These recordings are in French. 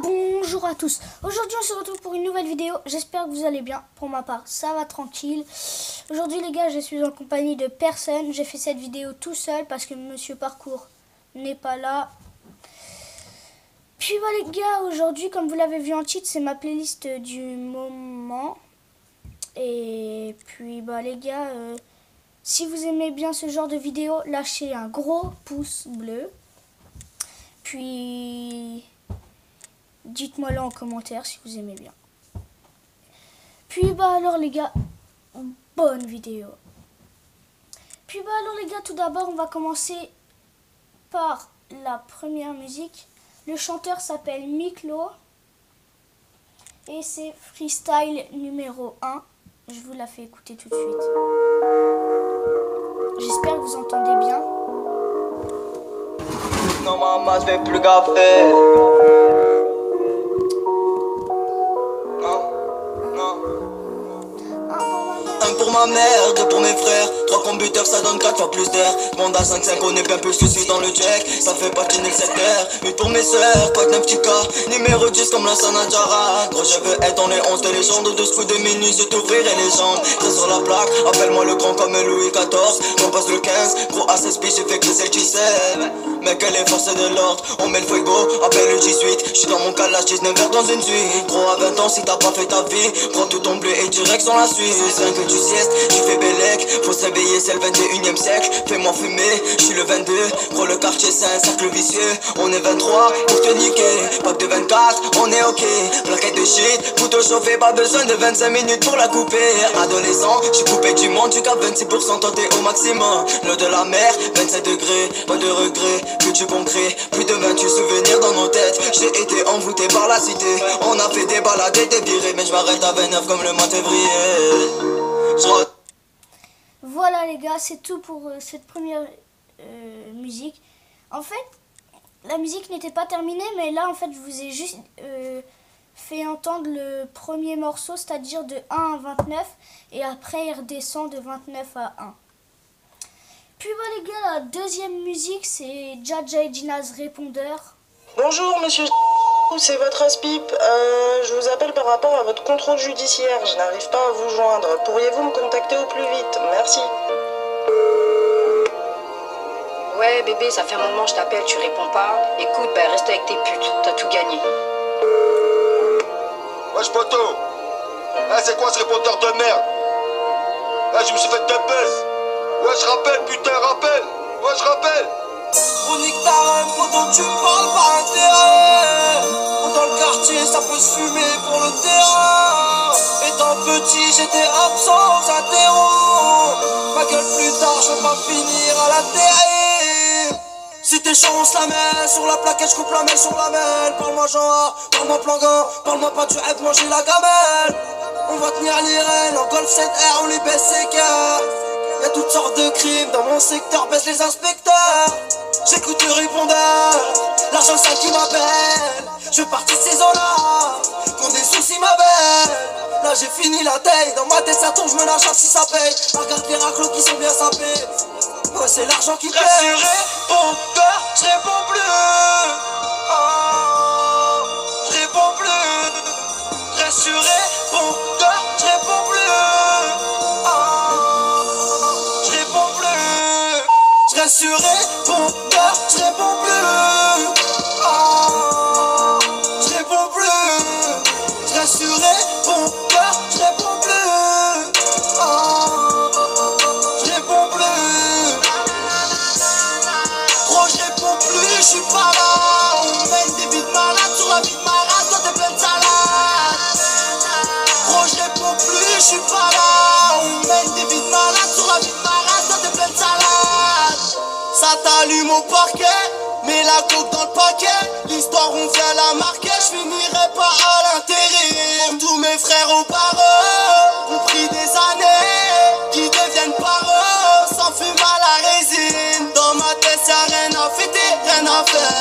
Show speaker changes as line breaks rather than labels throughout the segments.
Bonjour à tous. Aujourd'hui on se retrouve pour une nouvelle vidéo. J'espère que vous allez bien. Pour ma part ça va tranquille. Aujourd'hui les gars je suis en compagnie de personne. J'ai fait cette vidéo tout seul parce que Monsieur Parcours n'est pas là. Puis voilà les gars, aujourd'hui comme vous l'avez vu en titre, c'est ma playlist du moment. Et puis bah les gars, si vous aimez bien ce genre de vidéo, lâchez un gros pouce bleu. Puis dites-moi là en commentaire si vous aimez bien. Puis bah alors les gars, bonne vidéo. Puis bah alors les gars, tout d'abord on va commencer par la première musique. Le chanteur s'appelle Miklo et c'est freestyle numéro 1. Je vous la fais écouter tout de suite. J'espère que vous entendez bien.
Non maman, je vais plus gaffer. Un pour ma mère, deux pour mes frères. Trois computers ça donne 4 fois plus d'air. Bande à 5-5 on est bien plus que 6 dans le jack. Ça fait pas tenir le secteur. 8 pour mes soeurs, quoi que 9 petits cas. Numéro 10 comme la Sanadjara. Gros je veux être dans les 11 de légende. De ce coup de minuit je t'ouvrirai les jambes. Très sur la plaque, appelle-moi le grand comme Louis XIV. On passe le 15, gros à 16 piges j'ai fait creuser le 17. Mec elle est forcée de l'ordre, on met le fuego, appelle le 18. J'suis dans mon calage 19 heures dans une suite. Gros à 20 ans si t'as pas fait ta vie, prends tout ton bleu et direction la Suisse. Rien que tu siestes, tu fais bellec. Faut se réveiller, c'est le 21e siècle. Fais-moi fumer, j'suis le 22. Gros le quartier c'est un cercle vicieux. On est 23 pour te niquer. Pack de 24, on est ok. Plaquette de shit, couteau chauffé, pas besoin de 25 minutes pour la couper. Adolescent, j'suis coupé du monde, tu capes 26% tenté au maximum. L'eau de la mer, 27 degrés, pas de regret. Que du concret, plus de 28 souvenirs dans nos têtes. J'ai été envoûté par la cité. On a fait des balades et des virées. Mais je m'arrête à 29 comme le mois de février.
Voilà les gars, c'est tout pour cette première musique. En fait, la musique n'était pas terminée, mais là en fait je vous ai juste fait entendre le premier morceau, c'est-à-dire de 1 à 29, et après il redescend de 29 à 1. Puis bah les gars, la deuxième musique c'est Jaja et Gina's Répondeur.
Bonjour monsieur, c'est votre aspip. Je vous appelle par rapport à votre contrôle judiciaire. Je n'arrive pas à vous joindre. Pourriez-vous me contacter au plus vite? Merci.
Ouais bébé, ça fait un moment je t'appelle, tu réponds pas. Écoute, ben reste avec tes putes, t'as tout gagné.
Wesh poto, c'est quoi ce répondeur de merde? Je me suis fait de baisse. Wesh rappelle putain, rappelle. Wesh rappelle.
On nique ta reine, pourtant tu parles par intérêt. Dans le quartier ça peut se fumer pour le terrain. Étant petit j'étais absent aux interros. Ma gueule plus tard je veux pas finir à la terre. Si t'es chaud on se la met sur la plaquette, je coupe la mêle sur la mêle. Parle-moi Jean A, parle-moi Plangan, parle-moi pas du aide manger la gamelle. On va tenir l'irène en Golf 7R ou les BCK. Y'a toutes sortes de crimes dans mon secteur, baisse les inspecteurs. J'écoute le répondeur, l'argent sale qui m'appelle. Je partis ces ans-là, quand des soucis m'appellent. Là j'ai fini la taille, dans ma tête ça tourne, je me lâche si ça paye. Regarde les raclos qui sont bien sapés. Ouais c'est l'argent qui paye.
Rassuré, répondeur, je réponds plus. Je réponds plus. Rassuré, répondeur, je réponds plus. Je réponds plus.
Je reste sur répondeur, je réponds plus. Je réponds plus. Je reste sur répondeur, je réponds plus. Je réponds plus. Gros je réponds plus, je suis pas là. On mène des vies de malade sur la vie de ma race, toi t'es plein de salade. Gros je réponds plus, je suis pas là. On mène des vies de malade sur la vie de ma race, toi t'es plein de salade. Ça t'allume au parquet, mets la coke dans le paquet. L'histoire on vient la marquer, je finirai pas à l'intérim. Tous mes frères aux barreaux ont pris des années, qui deviennent parents, s'enfument à la résine. Dans ma tête y'a rien à fêter, rien à faire.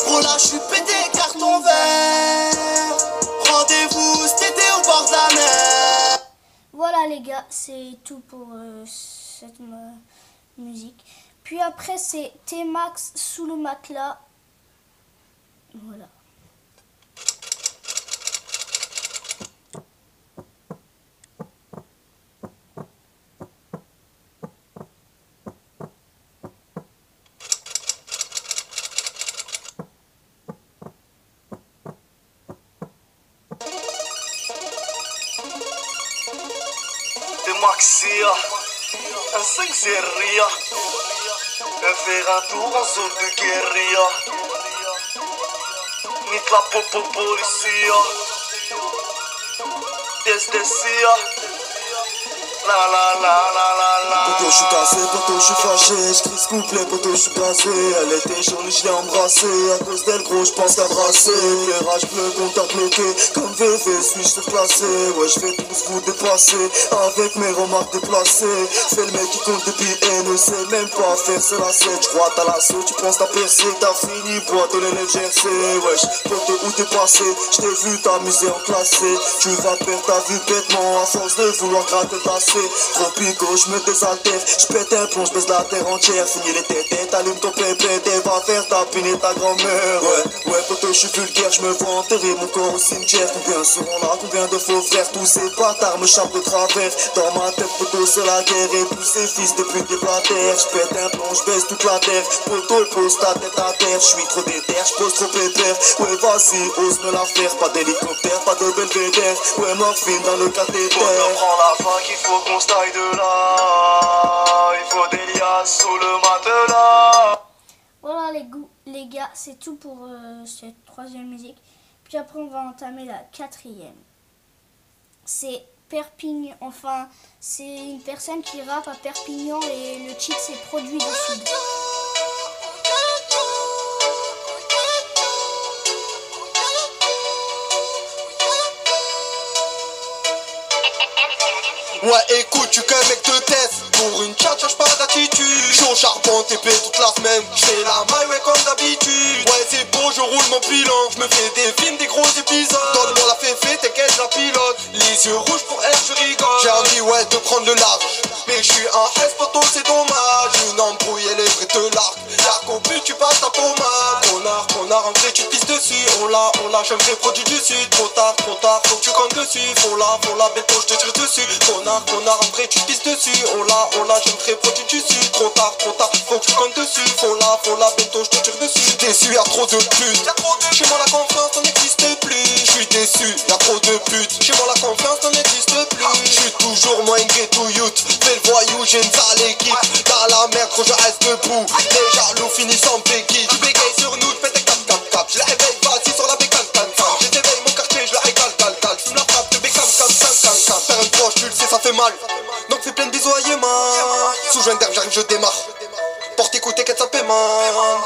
Gros là j'suis pété, carton vert. Rendez-vous cet été au bord de la mer.
Voilà les gars, c'est tout pour cette musique. Puis après c'est T-Max sous le matelas. Voilà.
Maxia, un 5 Seria, faire un tour en zone de guérilla, ni de la policia, desdecia, la la la la la la. Poto, je suis cassé, poto, je suis fâché, je crie ce couplet, poto, je suis blasé. Elle était jolie, je l'ai embrassée, à cause d'elle, gros, je pense qu'à brasser. Éclairage bleu, compteur bloqué, comme VV, suis-je surclassé. Ouais, je vais tous vous dépasser, avec mes remarques déplacées. C'est le mec qui compte depuis et ne sait même pas faire, c'est la 7. Je crois t'as l'assaut, tu penses t'as percé, t'as fini, boîte de l'élève GRC. Wesh, poto, où t'es passé, je t'ai vu t'amuser en classé. Tu vas perdre ta vie bêtement, à force de vouloir gratter tasser. Trop pico, je me désaltère, je pète un plomb, je baisse la terre entière. Fini les têtes, t'allumes ton pépé, et va faire tapiner ta grand-mère. Ouais, poto, je suis vulgaire, je me vois enterrer mon corps au cimetière. Combien seront là, combien de faux frères, tous ces bâtards me chapent de travers. Dans ma tête, poto, c'est la guerre et tous ces fils de pute des blatères. Je pète un plomb, je baisse toute la terre. Poto, pose ta tête à terre, je suis trop déter, je pose trop pépère. Ouais, vas-y, ose me la faire, pas d'hélicoptère, pas de belvédère. Ouais, morphine dans le cathéter. On prend la fac, il faut qu'on se taille de là. Il faut des liasses sous le matelas.
Voilà les gars, c'est tout pour cette troisième musique. Puis après on va entamer la quatrième. C'est Perpignan, enfin c'est une personne qui rappe à Perpignan et le titre c'est Produit du Sud.
Ouais, écoute, tu qu'un mec de test. Pour une chat, change pas d'attitude. Chaud charbon, TP toute la semaine. J'fais la maille, ouais, comme d'habitude. Ouais, c'est beau, je roule mon bilan. J'me fais des films, des gros épisodes. Donne-moi la féfé, t'inquiète, je la pilote. Les yeux rouges pour elle, je rigole. J'ai envie, ouais, de prendre le large. Mais je suis un S, poto, c'est dommage. Une embrouille, elle est vraie de l'arc. Y'a qu'au but, tu passes ta pommade. Connard, en vrai, tu te pisses dessus. On l'a, j'ai un vrai produit du sud. Trop tard, faut que tu comptes dessus. Faut la, bientôt, je te tire dessus. Connard, en vrai, tu te pisses dessus. On l'a, j'ai un vrai produit du sud. Trop tard, faut que tu comptes dessus. Faut la, bientôt, je te tire dessus. Déçu, y'a trop de putes. Chez moi, la confiance, on n'existe plus. Je suis déçu, y'a trop de putes. Chez moi, la confiance, on n'existe plus. Je suis toujours moins gay to youth. Fais le voyou, j'ai une sale équipe. Dans la merde, quand je reste debout. Les jaloux finissent en béquille. Tu bégayes sur nous, je pète un cap. Je la réveille, vas-y sur la bécane, je t'éveille mon quartier, je la régale, fume la frappe de bécane, faire un proche, tu le sais, ça fait mal. Donc fais plein de bisous à Yéman. Sous joint d'herbe, j'arrive, je démarre. Porte écoute, qu'elle ça paie, man.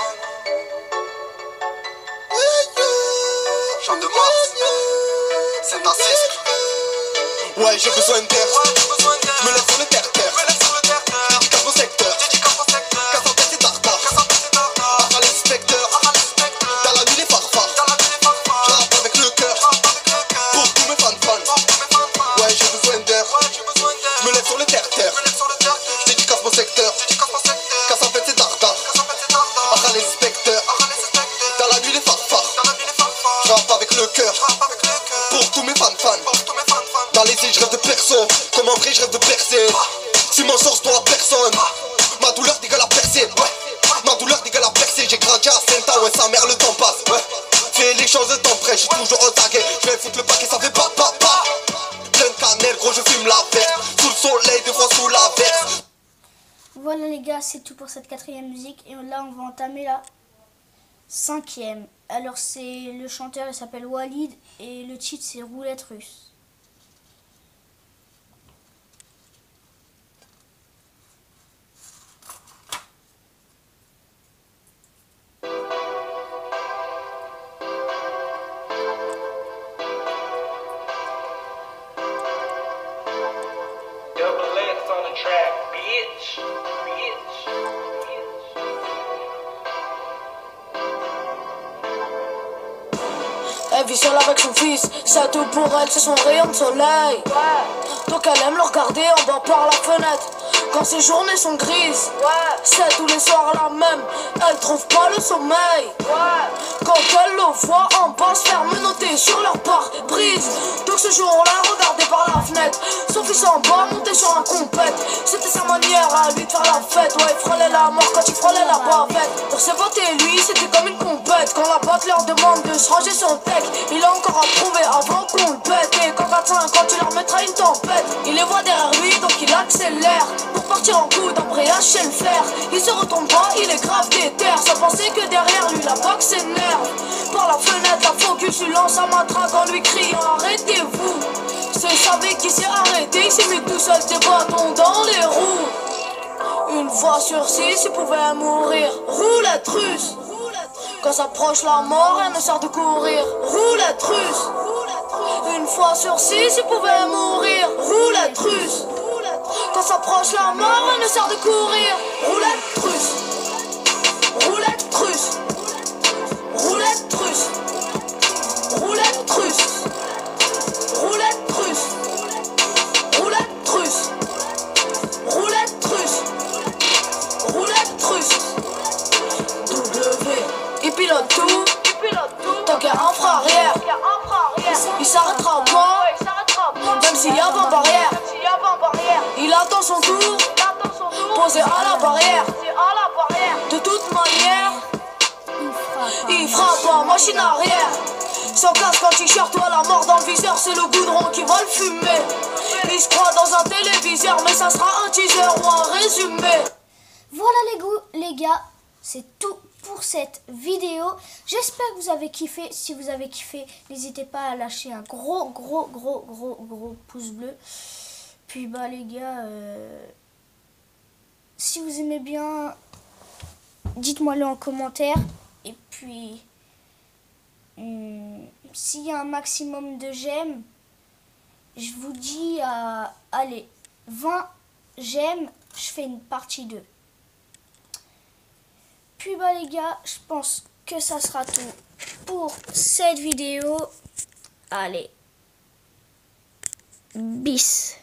Chant de Mars, c'est un cisque. Ouais, j'ai besoin d'air. Je me lève sur le terre-terre. Je dédicace mon secteur. Casse en tête, c'est tartare. Après l'inspecteur. Dans la nuit, les farfars. Je rappe avec le cœur. Pour tous mes fans. Ouais, j'ai besoin d'air. Je me lève sur le terre-terre. Je dédicace mon secteur. Casse en tête, c'est tartare. Après l'inspecteur. Dans la nuit, les farfars. Je rappe avec le cœur. Pour tous mes fans. Dans les îles, je rêve de perso. Comme en vrai, je rêve de percer. Si mon sort, doit à personne. Ma douleur d'égale à percer. Ouais. Ma douleur d'égale à percer. J'ai grandi à Saint-A, ouais, sa mère, le temps passe. Ouais. Fais les choses de temps près, je suis toujours au taquet. Je vais foutre le paquet, ça fait pas. Plein de cannelle, gros, je fume la verte. Sous le soleil, des fois sous la verse.
Voilà les gars, c'est tout pour cette quatrième musique. Et là, on va entamer la cinquième. Alors, c'est le chanteur, il s'appelle Walid. Et le titre, c'est Roulette Russe.
Elle vit seule avec son fils, c'est tout pour elle, c'est son rayon de soleil. Donc elle aime le regarder en bas par la fenêtre, quand ses journées sont grises. C'est tous les soirs la même, elle trouve pas le sommeil. Quand elle le voient en bas se faire menotter sur leur pare-brise. Donc ce jour-là, regardé par la fenêtre, son fils en bas monté sur un compète. C'était sa manière à lui de faire la fête. Ouais, il frôlait la mort quand il frôlait la bavette. Pour ses potes et lui, c'était comme une compète. Quand la pote leur demande de se ranger son tech, il a encore à prouver avant qu'on le pète. Et quand 4-5, quand il leur mettra une tempête, il les voit derrière lui, donc il accélère pour partir en coup d'embrayage chez le fer. Il se retourne pas, il est grave déter, sans penser que derrière lui la boxe s'énerve. Par la fenêtre, la focus lui lance un matraque en lui criant arrêtez-vous. C'est savait qui s'est arrêté, il s'est mis tout seul des bâtons dans les roues. Une fois sur 6, il pouvait mourir. Roulette russe. Quand s'approche la mort, elle ne sert de courir. Roulette russe. Une fois sur 6, il pouvait mourir. Roulette russe. Quand s'approche la mort, elle ne sert de courir. Roulette russe. Roulette russe. Roulette russe. Roulette russe. Roulette russe. Roulette russe. Roulette russe. Roulette russe. W. Il pilote tout. Tant qu'il y a un frein arrière, il s'arrêtera pas. Même s'il y a 20 barrières, il attend son tour. Posé à la barrière. De toute manière, il frappe en machine arrière. Sans casque, en t-shirt ou à la mort dans le viseur, c'est le goudron qui va le fumer. Il se croit dans un téléviseur, mais ça sera un teaser ou un résumé.
Voilà les gars, c'est tout pour cette vidéo. J'espère que vous avez kiffé. Si vous avez kiffé, n'hésitez pas à lâcher un gros pouce bleu. Puis bah les gars, si vous aimez bien, dites-moi-le en commentaire. Et puis, s'il y a un maximum de j'aime, je vous dis, allez, 20 j'aime, je fais une partie 2. Puis bah les gars, je pense que ça sera tout pour cette vidéo. Allez, bis.